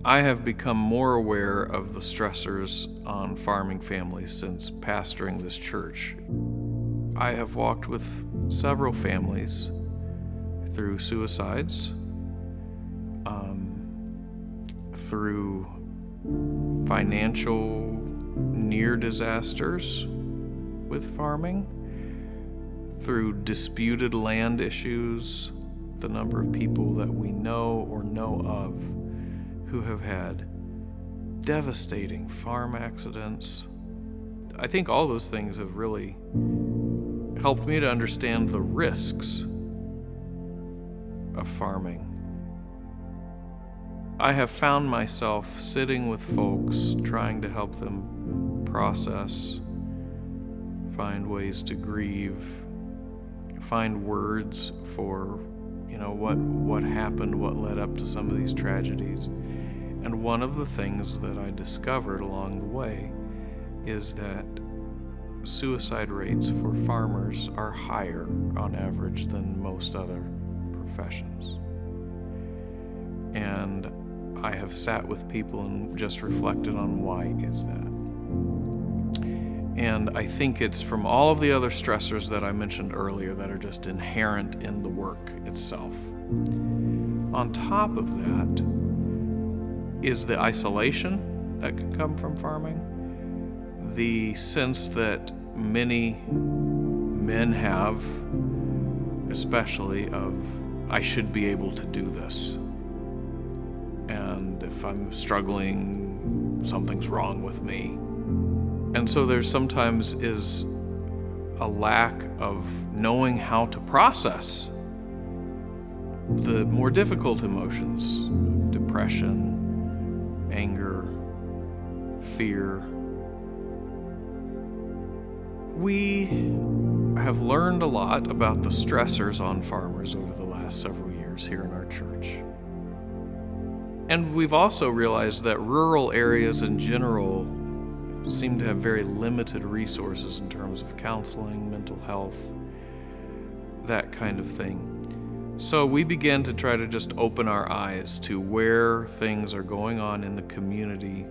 I have become more aware of the stressors on farming families since pastoring this church. I have walked with several families through suicides, through financial near disasters with farming, through disputed land issues, the number of people that we know or know of who have had devastating farm accidents. I think all those things have really helped me to understand the risks of farming. I have found myself sitting with folks, trying to help them process, find ways to grieve, find words for, what happened, what led up to some of these tragedies. And one of the things that I discovered along the way is that suicide rates for farmers are higher on average than most other professions. And I have sat with people and just reflected on why is that. And I think it's from all of the other stressors that I mentioned earlier that are just inherent in the work itself. On top of that is the isolation that can come from farming, the sense that many men have, especially, of I should be able to do this. And if I'm struggling, something's wrong with me. And so there sometimes is a lack of knowing how to process the more difficult emotions, depression, anger, fear. We have learned a lot about the stressors on farmers over the last several years here in our church. And we've also realized that rural areas in general seem to have very limited resources in terms of counseling, mental health, that kind of thing. So we began to try to just open our eyes to where things are going on in the community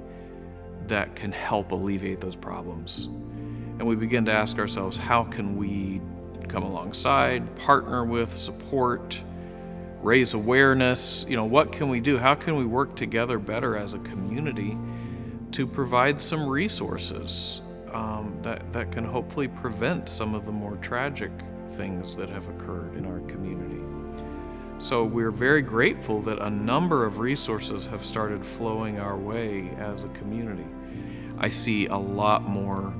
that can help alleviate those problems. And we began to ask ourselves, how can we come alongside, partner with, support, raise awareness? What can we do? How can we work together better as a community to provide some resources that can hopefully prevent some of the more tragic things that have occurred in our community. So we're very grateful that a number of resources have started flowing our way as a community. I see a lot more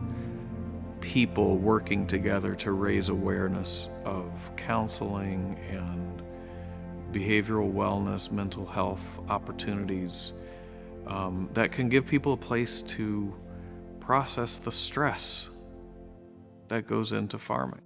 people working together to raise awareness of counseling and behavioral wellness, mental health opportunities that can give people a place to process the stress that goes into farming.